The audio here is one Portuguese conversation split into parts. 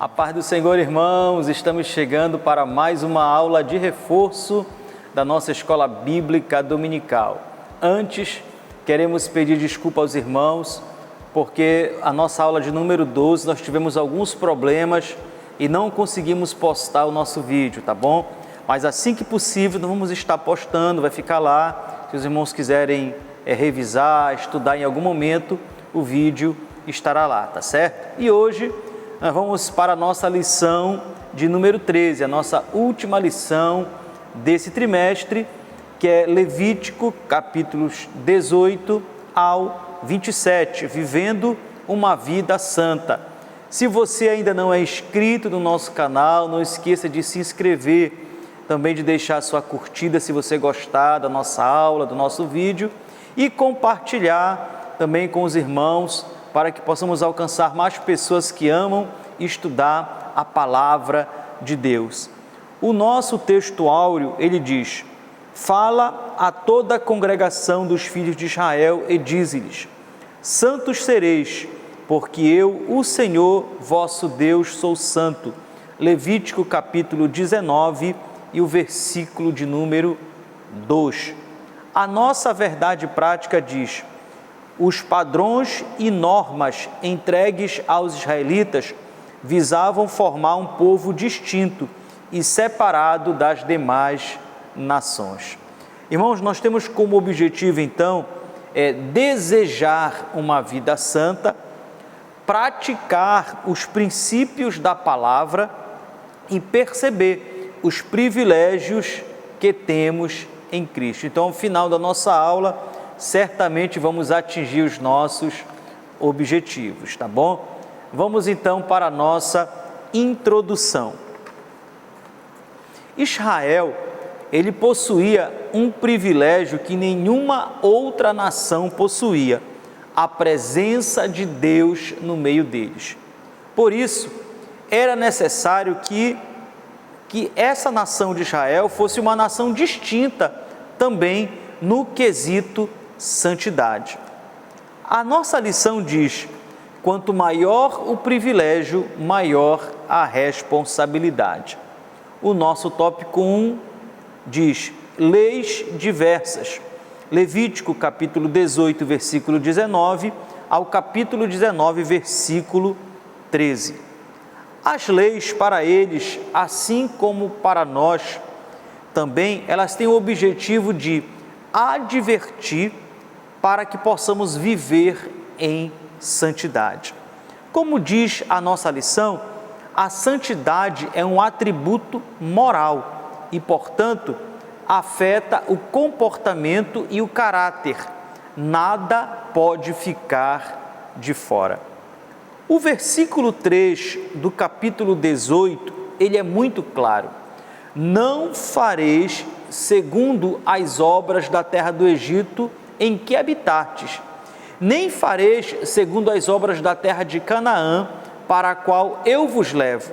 A paz do Senhor, irmãos, estamos chegando para mais uma aula de reforço da nossa escola bíblica dominical. Antes, queremos pedir desculpa aos irmãos, porque a nossa aula de número 12 nós tivemos alguns problemas e não conseguimos postar o nosso vídeo, tá bom? Mas assim que possível nós vamos estar postando, vai ficar lá. Se os irmãos quiserem revisar, estudar em algum momento, o vídeo estará lá, tá certo? E hoje nós vamos para a nossa lição de número 13, a nossa última lição desse trimestre, que é Levítico, capítulos 18 ao 27, vivendo uma vida santa. Se você ainda não é inscrito no nosso canal, não esqueça de se inscrever, também de deixar sua curtida se você gostar da nossa aula, do nosso vídeo, e compartilhar também com os irmãos, para que possamos alcançar mais pessoas que amam estudar a palavra de Deus. O nosso texto áureo, ele diz: fala a toda a congregação dos filhos de Israel e dize-lhes: santos sereis, porque eu, o Senhor, vosso Deus, sou santo. Levítico capítulo 19 e o versículo de número 2. A nossa verdade prática diz: os padrões e normas entregues aos israelitas visavam formar um povo distinto e separado das demais nações. Irmãos, nós temos como objetivo, então, desejar uma vida santa, praticar os princípios da palavra e perceber os privilégios que temos em Cristo. Então, ao final da nossa aula, certamente vamos atingir os nossos objetivos, tá bom? Vamos então para a nossa introdução. Israel, ele possuía um privilégio que nenhuma outra nação possuía: a presença de Deus no meio deles. Por isso, era necessário que essa nação de Israel fosse uma nação distinta também no quesito santidade. A nossa lição diz: quanto maior o privilégio, maior a responsabilidade. O nosso tópico 1 diz: leis diversas. Levítico capítulo 18, versículo 19 ao capítulo 19, versículo 13. As leis para eles, assim como para nós também, elas têm o objetivo de advertir para que possamos viver em santidade. Como diz a nossa lição, a santidade é um atributo moral e, portanto, afeta o comportamento e o caráter. Nada pode ficar de fora. O versículo 3 do capítulo 18, ele é muito claro: não fareis segundo as obras da terra do Egito em que habitastes, nem fareis segundo as obras da terra de Canaã, para a qual eu vos levo,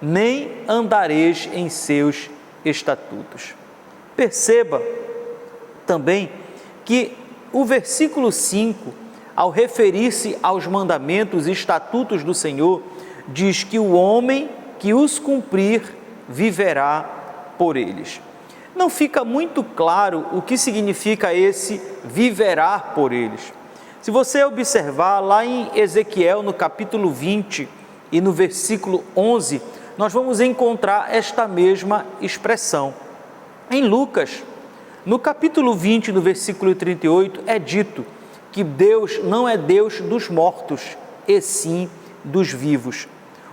nem andareis em seus estatutos. Perceba também que o versículo 5, ao referir-se aos mandamentos e estatutos do Senhor, diz que o homem que os cumprir viverá por eles. Não fica muito claro o que significa esse viverá por eles. Se você observar lá em Ezequiel, no capítulo 20 e no versículo 11, nós vamos encontrar esta mesma expressão. Em Lucas, no capítulo 20, no versículo 38, é dito que Deus não é Deus dos mortos, e sim dos vivos.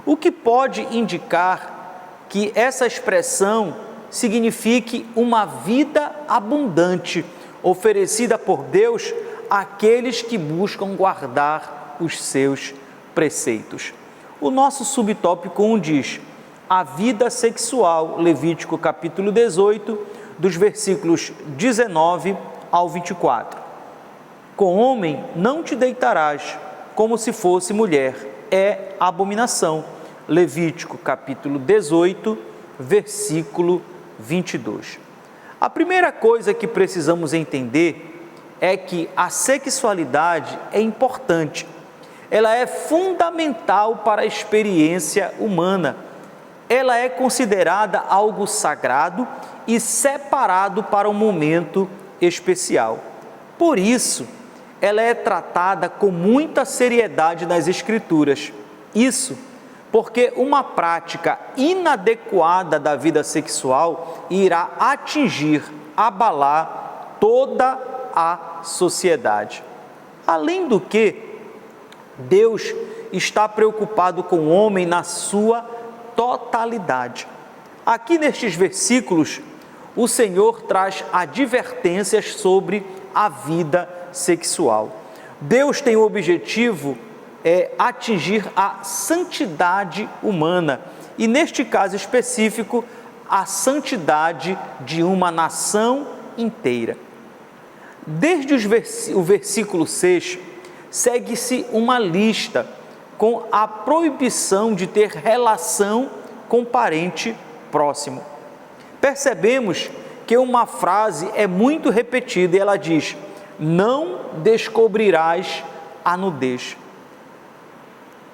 O que pode indicar que essa expressão signifique uma vida abundante, oferecida por Deus àqueles que buscam guardar os seus preceitos. O nosso subtópico 1 diz: a vida sexual, Levítico capítulo 18, dos versículos 19 ao 24. Com homem não te deitarás, como se fosse mulher, é abominação. Levítico capítulo 18, versículo 22. A primeira coisa que precisamos entender é que a sexualidade é importante. ela é fundamental para a experiência humana. Ela é considerada algo sagrado e separado para um momento especial. Por isso, ela é tratada com muita seriedade nas Escrituras. Isso porque uma prática inadequada da vida sexual irá atingir, abalar toda a sociedade. Além do que, Deus está preocupado com o homem na sua totalidade. Aqui nestes versículos, o Senhor traz advertências sobre a vida sexual. Deus tem o objetivo atingir a santidade humana e, neste caso específico, a santidade de uma nação inteira. Desde o versículo 6, segue-se uma lista com a proibição de ter relação com parente próximo. Percebemos que uma frase é muito repetida e ela diz: não descobrirás a nudez.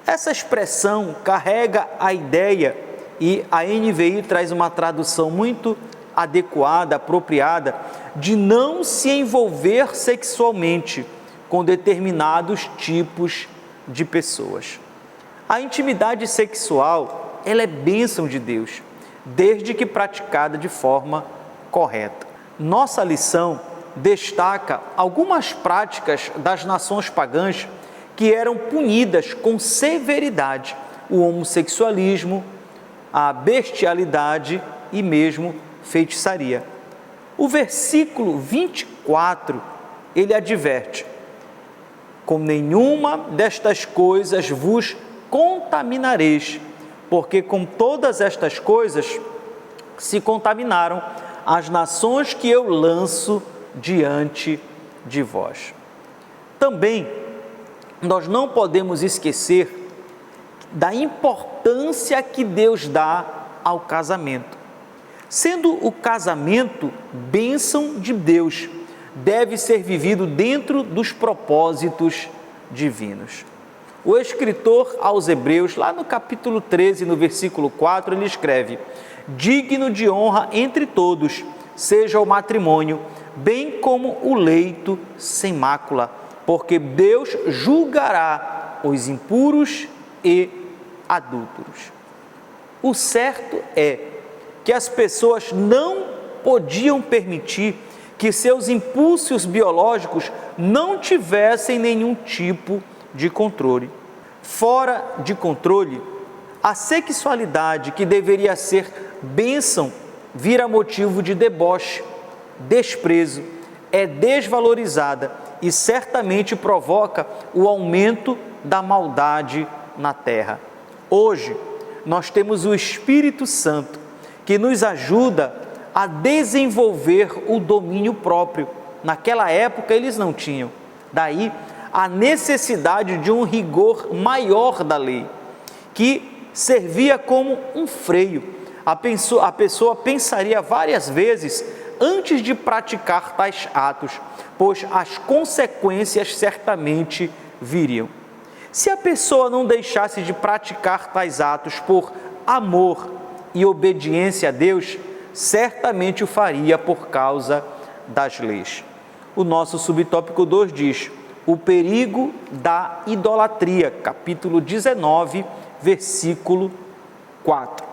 Essa expressão carrega a ideia, e a NVI traz uma tradução muito adequada, apropriada, de não se envolver sexualmente com determinados tipos de pessoas. A intimidade sexual, ela é bênção de Deus, desde que praticada de forma correta. Nossa lição destaca algumas práticas das nações pagãs que eram punidas com severidade: o homossexualismo, a bestialidade e mesmo feitiçaria. O versículo 24, ele adverte: com nenhuma destas coisas vos contaminareis, porque com todas estas coisas se contaminaram as nações que eu lanço diante de vós. Também nós não podemos esquecer da importância que Deus dá ao casamento. Sendo o casamento bênção de Deus, deve ser vivido dentro dos propósitos divinos. O escritor aos Hebreus, lá no capítulo 13, no versículo 4, ele escreve: digno de honra entre todos seja o matrimônio, bem como o leito sem mácula, porque Deus julgará os impuros e adúlteros. O certo é que as pessoas não podiam permitir que seus impulsos biológicos não tivessem nenhum tipo de controle. Fora de controle, a sexualidade, que deveria ser bênção, vira motivo de deboche, desprezo, é desvalorizada e certamente provoca o aumento da maldade na terra. Hoje, nós temos o Espírito Santo, que nos ajuda a desenvolver o domínio próprio. Naquela época eles não tinham. Daí a necessidade de um rigor maior da lei, que servia como um freio. A pessoa pensaria várias vezes antes de praticar tais atos, pois as consequências certamente viriam. Se a pessoa não deixasse de praticar tais atos por amor e obediência a Deus, certamente o faria por causa das leis. O nosso subtópico 2 diz: o perigo da idolatria, capítulo 19, versículo 4.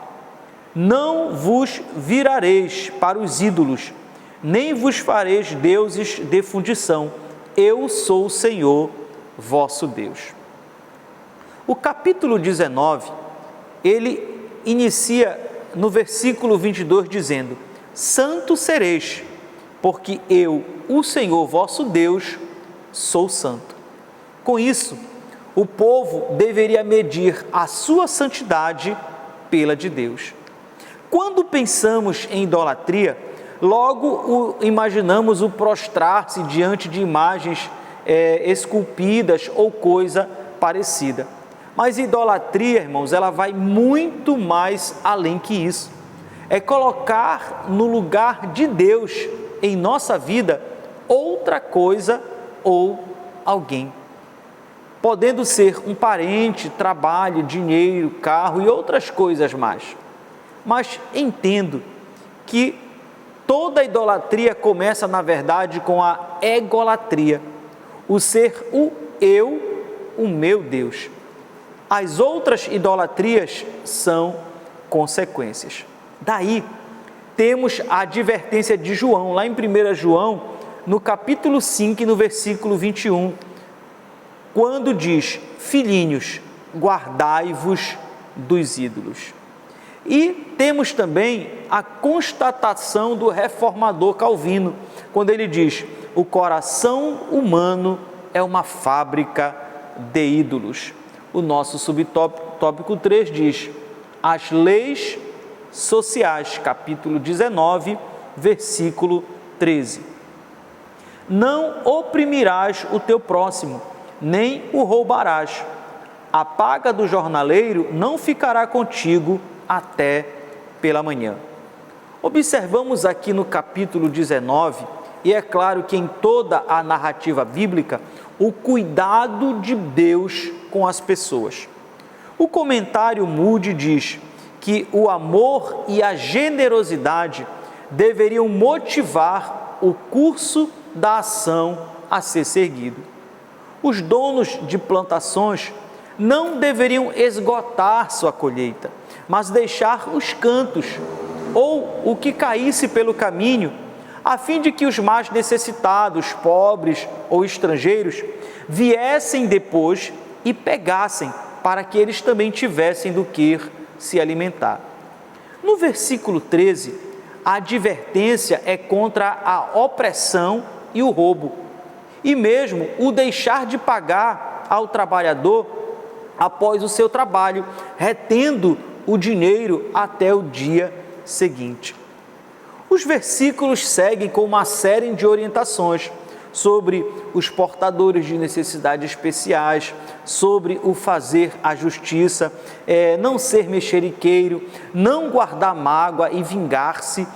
Não vos virareis para os ídolos, nem vos fareis deuses de fundição. Eu sou o Senhor, vosso Deus. O capítulo 19, ele inicia no versículo 22 dizendo: santo sereis, porque eu, o Senhor vosso Deus, sou santo. Com isso, o povo deveria medir a sua santidade pela de Deus. Quando pensamos em idolatria, logo imaginamos o prostrar-se diante de imagens esculpidas ou coisa parecida. Mas idolatria, irmãos, ela vai muito mais além que isso. É colocar no lugar de Deus em nossa vida outra coisa ou alguém. podendo ser um parente, trabalho, dinheiro, carro e outras coisas mais. Mas entendo que toda idolatria começa, na verdade, com a egolatria, o ser o eu, o meu Deus. As outras idolatrias são consequências. Daí, temos a advertência de João, lá em 1 João, no capítulo 5, no versículo 21, quando diz: filhinhos, guardai-vos dos ídolos. E temos também a constatação do reformador Calvino, quando ele diz: o coração humano é uma fábrica de ídolos. O nosso subtópico 3 diz: as leis sociais, capítulo 19, versículo 13. Não oprimirás o teu próximo, nem o roubarás. A paga do jornaleiro não ficará contigo até pela manhã. Observamos aqui no capítulo 19, e é claro que em toda a narrativa bíblica, o cuidado de Deus com as pessoas. O comentário Moody diz que o amor e a generosidade deveriam motivar o curso da ação a ser seguido. Os donos de plantações não deveriam esgotar sua colheita, mas deixar os cantos, ou o que caísse pelo caminho, a fim de que os mais necessitados, pobres ou estrangeiros, viessem depois e pegassem, para que eles também tivessem do que se alimentar. No versículo 13, a advertência é contra a opressão e o roubo, e mesmo o deixar de pagar ao trabalhador após o seu trabalho, retendo o dinheiro até o dia seguinte. Os versículos seguem com uma série de orientações sobre os portadores de necessidades especiais, sobre o fazer a justiça, não ser mexeriqueiro, não guardar mágoa e vingar-se,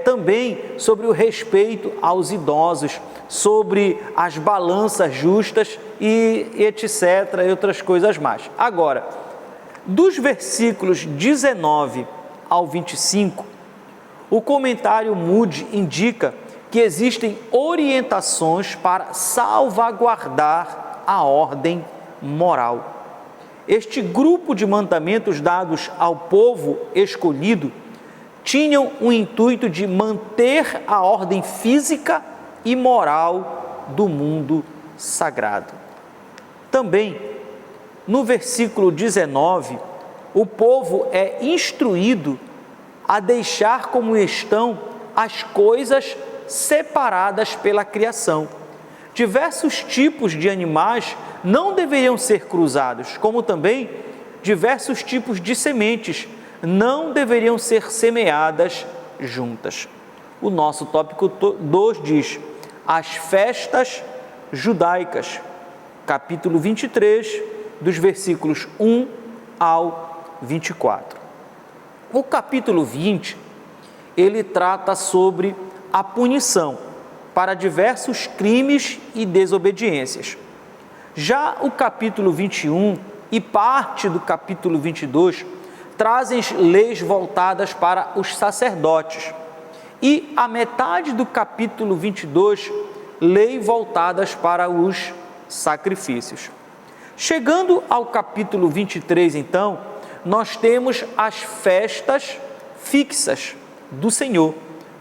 também sobre o respeito aos idosos, sobre as balanças justas e etc. e outras coisas mais. Agora, dos versículos 19 ao 25, o comentário Moody indica que existem orientações para salvaguardar a ordem moral. Este grupo de mandamentos dados ao povo escolhido tinham o intuito de manter a ordem física e moral do mundo sagrado. Também, no versículo 19, o povo é instruído a deixar como estão as coisas separadas pela criação. Diversos tipos de animais não deveriam ser cruzados, como também diversos tipos de sementes não deveriam ser semeadas juntas. O nosso tópico 2 diz: as festas judaicas, capítulo 23, dos versículos 1 ao 24. O capítulo 20, ele trata sobre a punição para diversos crimes e desobediências. Já o capítulo 21 e parte do capítulo 22 trazem leis voltadas para os sacerdotes, e a metade do capítulo 22, leis voltadas para os sacrifícios. Chegando ao capítulo 23, então, nós temos as festas fixas do Senhor,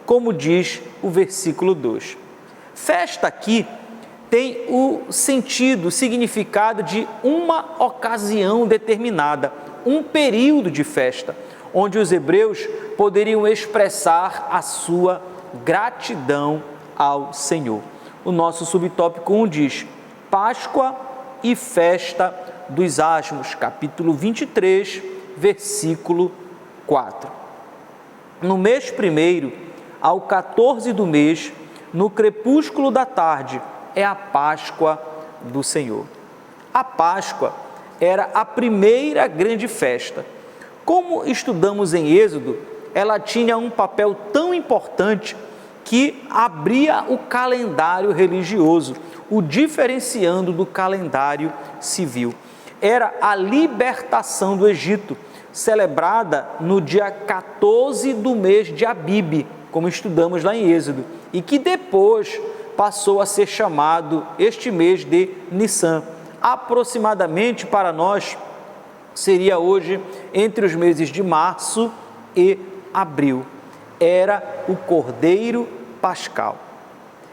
como diz o versículo 2. Festa aqui tem o sentido, o significado de uma ocasião determinada, um período de festa, onde os hebreus poderiam expressar a sua gratidão ao Senhor. O nosso subtópico 1 diz: Páscoa e festa dos asmos, capítulo 23, versículo 4. No mês primeiro, ao 14 do mês, no crepúsculo da tarde, é a Páscoa do Senhor. A Páscoa era a primeira grande festa. Como estudamos em Êxodo, ela tinha um papel tão importante que abria o calendário religioso, o diferenciando do calendário civil. Era a libertação do Egito, celebrada no dia 14 do mês de Abibe, como estudamos lá em Êxodo, e que depois passou a ser chamado este mês de Nissan. Aproximadamente para nós seria hoje entre os meses de março e abril. Era o Cordeiro Pascal.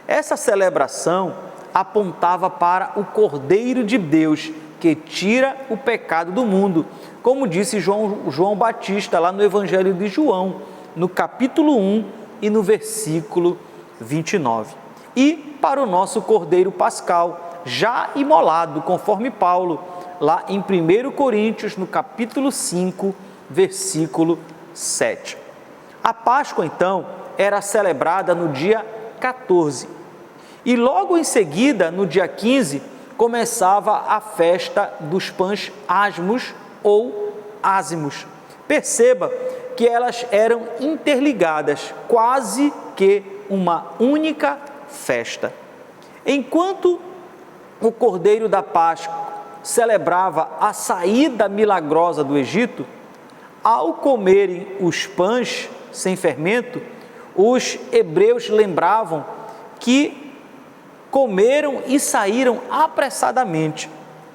Essa celebração apontava para o Cordeiro de Deus, que tira o pecado do mundo, como disse João Batista lá no Evangelho de João, no capítulo 1 e no versículo 29. E para o nosso Cordeiro Pascal, já imolado, conforme Paulo, lá em 1 Coríntios, no capítulo 5, versículo 7. A Páscoa, então, era celebrada no dia 14. E logo em seguida, no dia 15, começava a festa dos pães asmos ou ázimos. Perceba que elas eram interligadas, quase que uma única festa. Enquanto o Cordeiro da Páscoa celebrava a saída milagrosa do Egito, ao comerem os pães sem fermento, os hebreus lembravam que comeram e saíram apressadamente,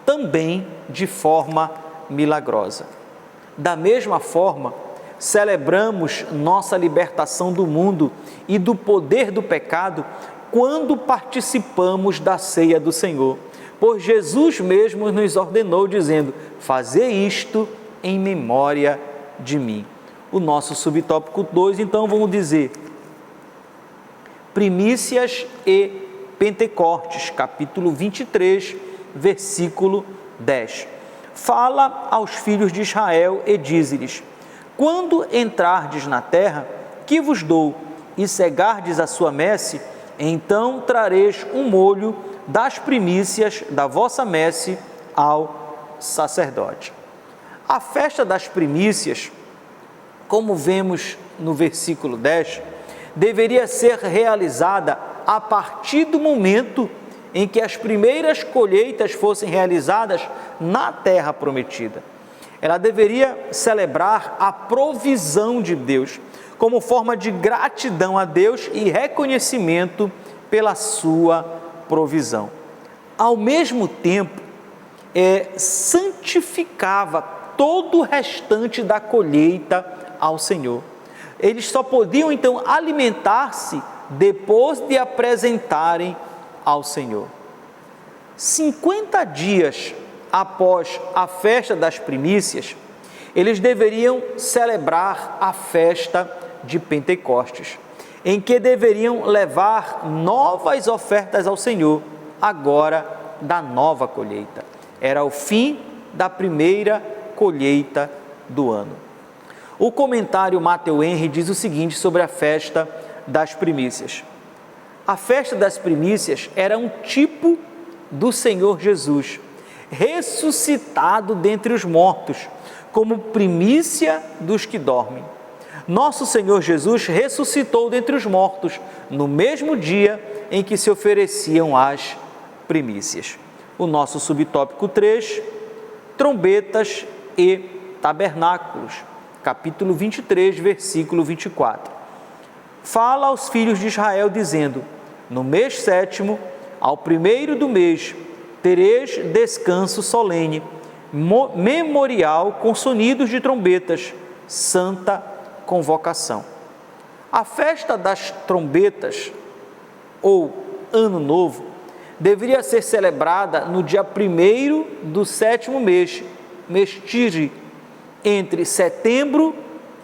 também de forma milagrosa. Da mesma forma, celebramos nossa libertação do mundo e do poder do pecado quando participamos da ceia do Senhor, pois Jesus mesmo nos ordenou dizendo: fazei isto em memória de mim. O nosso subtópico 2, então, vamos dizer primícias e Pentecostes, capítulo 23, versículo 10. Fala aos filhos de Israel e diz-lhes: quando entrardes na terra que vos dou e cegardes a sua messe, então trareis um molho das primícias da vossa messe ao sacerdote. A festa das primícias, como vemos no versículo 10, deveria ser realizada a partir do momento em que as primeiras colheitas fossem realizadas na terra prometida. Ela deveria celebrar a provisão de Deus, como forma de gratidão a Deus e reconhecimento pela sua provisão. Ao mesmo tempo, santificava todo o restante da colheita ao Senhor. Eles só podiam então alimentar-se depois de apresentarem ao Senhor. 50 dias após a festa das primícias, eles deveriam celebrar a festa de Pentecostes, em que deveriam levar novas ofertas ao Senhor, agora da nova colheita. Era o fim da primeira colheita do ano. O comentário Matthew Henry diz o seguinte sobre a festa das primícias: a festa das primícias era um tipo do Senhor Jesus, ressuscitado dentre os mortos, como primícia dos que dormem. Nosso Senhor Jesus ressuscitou dentre os mortos, no mesmo dia em que se ofereciam as primícias. O nosso subtópico 3, trombetas e tabernáculos, capítulo 23, versículo 24. Fala aos filhos de Israel, dizendo: no mês 7º, ao 1º do mês, tereis descanso solene, memorial com sonidos de trombetas, santa convocação. A festa das trombetas, ou Ano Novo, deveria ser celebrada no dia 1º do 7º mês, mês Tiri, entre setembro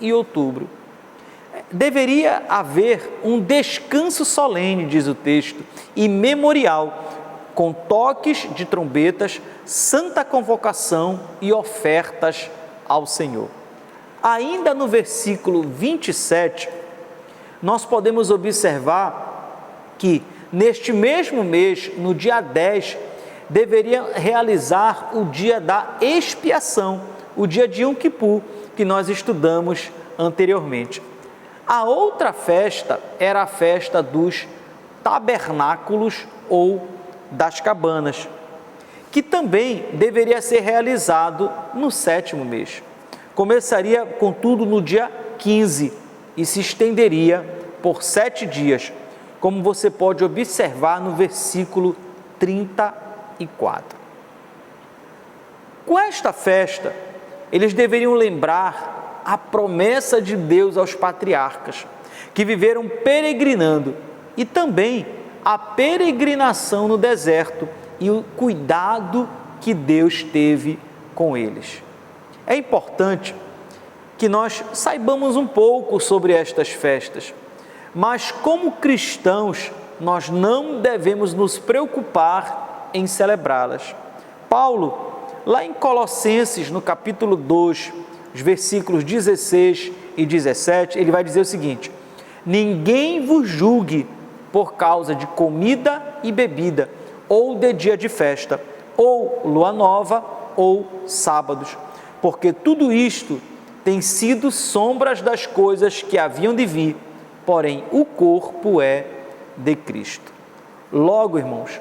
e outubro. Deveria haver um descanso solene, diz o texto, e memorial, com toques de trombetas, santa convocação e ofertas ao Senhor. Ainda no versículo 27, nós podemos observar que neste mesmo mês, no dia 10, deveria realizar o dia da expiação, o dia de Yom Kippur, que nós estudamos anteriormente. A outra festa era a festa dos tabernáculos ou das cabanas, que também deveria ser realizado no 7º mês. Começaria, contudo, no dia 15 e se estenderia por 7 dias, como você pode observar no versículo 34. Com esta festa, eles deveriam lembrar a promessa de Deus aos patriarcas, que viveram peregrinando, e também a peregrinação no deserto e o cuidado que Deus teve com eles. É importante que nós saibamos um pouco sobre estas festas, mas como cristãos, nós não devemos nos preocupar em celebrá-las. Paulo, lá em Colossenses, no capítulo 2, os versículos 16 e 17, ele vai dizer o seguinte: ninguém vos julgue por causa de comida e bebida, ou de dia de festa, ou lua nova, ou sábados, porque tudo isto tem sido sombras das coisas que haviam de vir, porém o corpo é de Cristo. Logo, irmãos,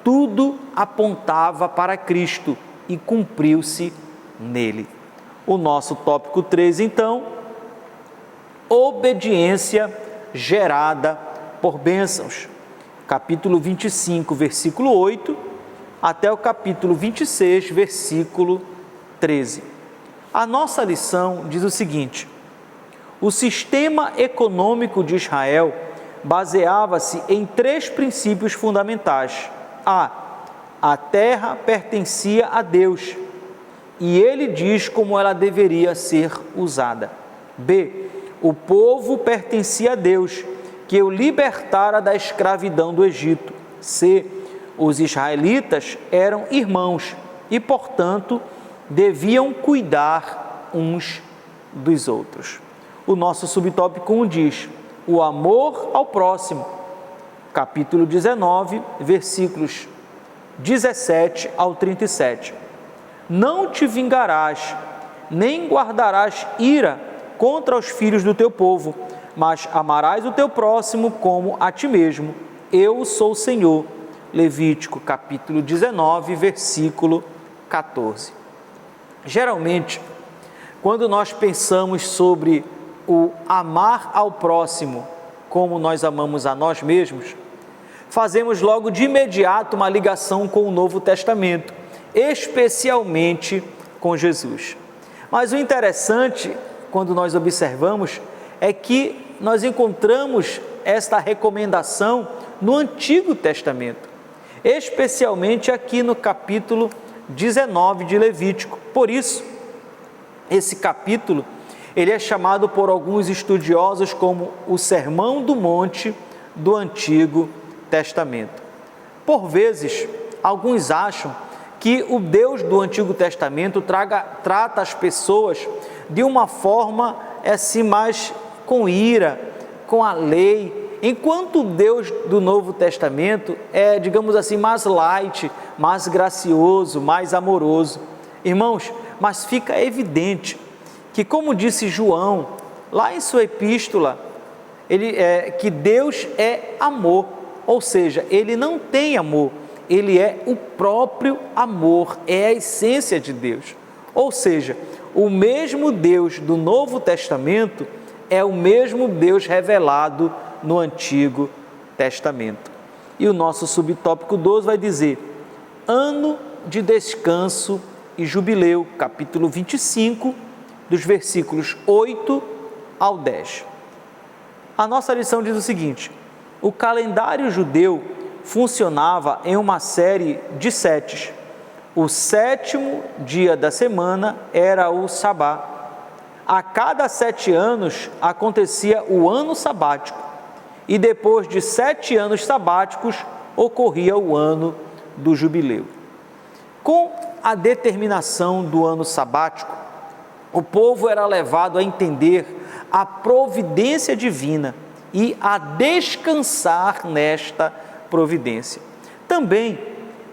tudo apontava para Cristo e cumpriu-se nele. O nosso tópico 3, então, obediência gerada por bênçãos. Capítulo 25, versículo 8, até o capítulo 26, versículo 13. A nossa lição diz o seguinte: o sistema econômico de Israel baseava-se em 3 princípios fundamentais. A terra pertencia a Deus, e ele diz como ela deveria ser usada. B, o povo pertencia a Deus, que o libertara da escravidão do Egito. C, os israelitas eram irmãos e, portanto, deviam cuidar uns dos outros. O nosso subtópico 1 diz: o amor ao próximo. Capítulo 19, versículos 17 ao 37. Não te vingarás, nem guardarás ira contra os filhos do teu povo, mas amarás o teu próximo como a ti mesmo. Eu sou o Senhor. Levítico, capítulo 19, versículo 14. Geralmente, quando nós pensamos sobre o amar ao próximo como nós amamos a nós mesmos, fazemos logo de imediato uma ligação com o Novo Testamento, especialmente com Jesus. Mas o interessante, quando nós observamos, é que nós encontramos esta recomendação no Antigo Testamento, especialmente aqui no capítulo 19 de Levítico. Por isso, esse capítulo, ele é chamado por alguns estudiosos como o Sermão do Monte do Antigo Testamento. Por vezes, alguns acham que o Deus do Antigo Testamento trata as pessoas de uma forma assim mais com ira, com a lei, enquanto o Deus do Novo Testamento é, digamos assim, mais light, mais gracioso, mais amoroso. Irmãos, mas fica evidente que, como disse João, lá em sua epístola, que Deus é amor, ou seja, Ele não tem amor, Ele é o próprio amor, é a essência de Deus. Ou seja, o mesmo Deus do Novo Testamento é o mesmo Deus revelado no Antigo Testamento. E o nosso subtópico 12 vai dizer: ano de descanso e jubileu, capítulo 25, dos versículos 8 ao 10. A nossa lição diz o seguinte: o calendário judeu funcionava em uma série de setes. O 7º dia da semana era o sabá. A cada 7 anos acontecia o ano sabático, e depois de 7 anos sabáticos ocorria o ano do jubileu. Com a determinação do ano sabático, o povo era levado a entender a providência divina e a descansar nesta providência. Também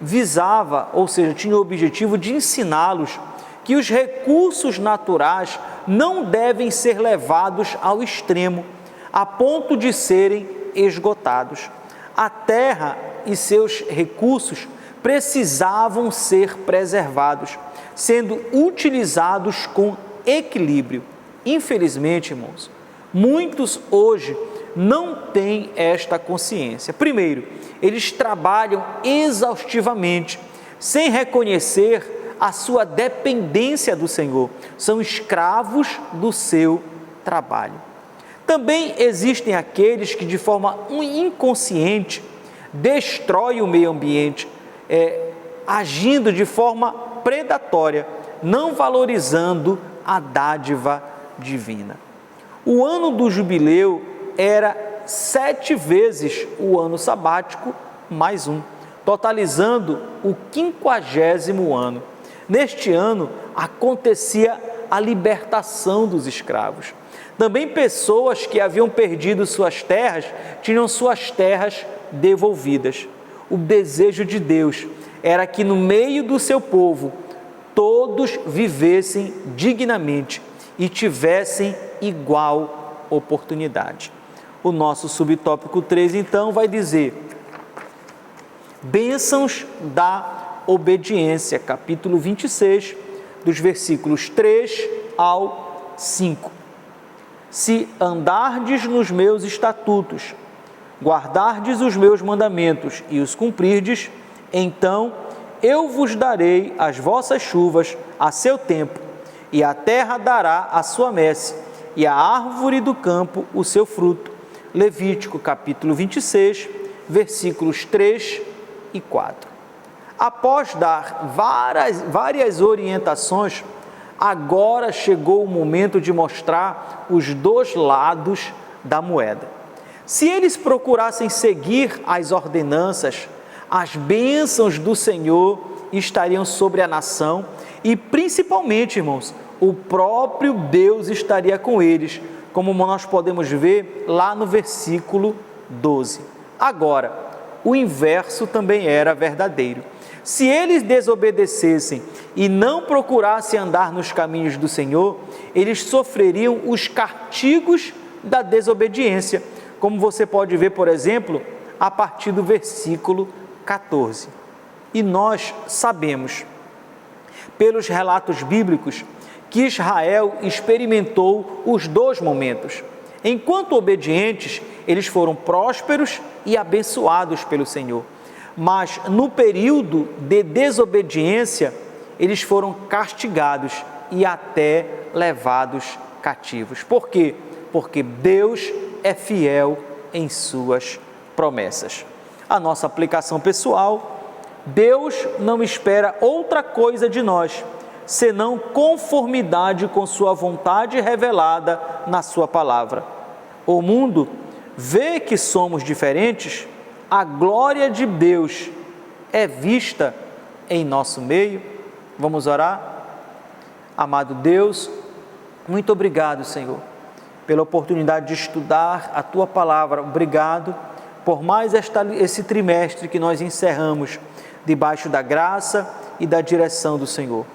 visava, ou seja, tinha o objetivo de ensiná-los que os recursos naturais não devem ser levados ao extremo, a ponto de serem esgotados. A terra e seus recursos precisavam ser preservados, sendo utilizados com equilíbrio. Infelizmente, irmãos, muitos hoje não têm esta consciência. Primeiro, eles trabalham exaustivamente, sem reconhecer a sua dependência do Senhor. São escravos do seu trabalho. Também existem aqueles que, de forma inconsciente, destroem o meio ambiente, agindo de forma predatória, não valorizando a dádiva divina. O ano do jubileu era 7 vezes o ano sabático mais um, totalizando o 50º ano. Neste ano acontecia a libertação dos escravos. Também pessoas que haviam perdido suas terras tinham suas terras devolvidas. O desejo de Deus era que no meio do seu povo todos vivessem dignamente e tivessem igual oportunidade. O nosso subtópico 3, então, vai dizer: bênçãos da obediência, capítulo 26, dos versículos 3 ao 5. Se andardes nos meus estatutos, guardardes os meus mandamentos e os cumprirdes, então eu vos darei as vossas chuvas a seu tempo, e a terra dará a sua messe, e a árvore do campo o seu fruto. Levítico capítulo 26, versículos 3 e 4. Após dar várias orientações, agora chegou o momento de mostrar os dois lados da moeda. Se eles procurassem seguir as ordenanças, as bênçãos do Senhor estariam sobre a nação e, principalmente, irmãos, o próprio Deus estaria com eles, como nós podemos ver lá no versículo 12. Agora, o inverso também era verdadeiro. Se eles desobedecessem e não procurassem andar nos caminhos do Senhor, eles sofreriam os castigos da desobediência, como você pode ver, por exemplo, a partir do versículo 14. E nós sabemos, pelos relatos bíblicos, que Israel experimentou os dois momentos. Enquanto obedientes, eles foram prósperos e abençoados pelo Senhor. Mas no período de desobediência, eles foram castigados e até levados cativos. Por quê? Porque Deus é fiel em suas promessas. A nossa aplicação pessoal: Deus não espera outra coisa de nós, senão conformidade com sua vontade revelada na sua palavra. O mundo vê que somos diferentes, a glória de Deus é vista em nosso meio. Vamos orar? Amado Deus, muito obrigado, Senhor, pela oportunidade de estudar a Tua Palavra. Obrigado por mais esse trimestre que nós encerramos debaixo da graça e da direção do Senhor.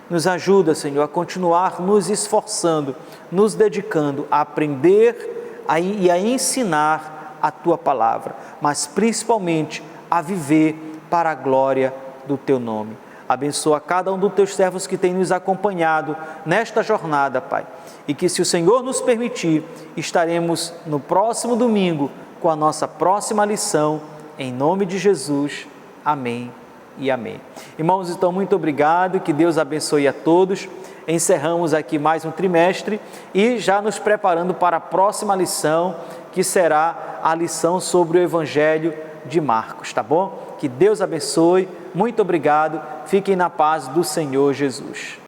Nos ajuda, Senhor, a continuar nos esforçando, nos dedicando a aprender e a ensinar a Tua Palavra, mas principalmente a viver para a glória do Teu nome. Abençoa cada um dos Teus servos que tem nos acompanhado nesta jornada, Pai, e que, se o Senhor nos permitir, estaremos no próximo domingo com a nossa próxima lição, em nome de Jesus. Amém e amém. Irmãos, então, muito obrigado, que Deus abençoe a todos. Encerramos aqui mais um trimestre e já nos preparando para a próxima lição, que será a lição sobre o Evangelho de Marcos, tá bom? Que Deus abençoe, muito obrigado, fiquem na paz do Senhor Jesus.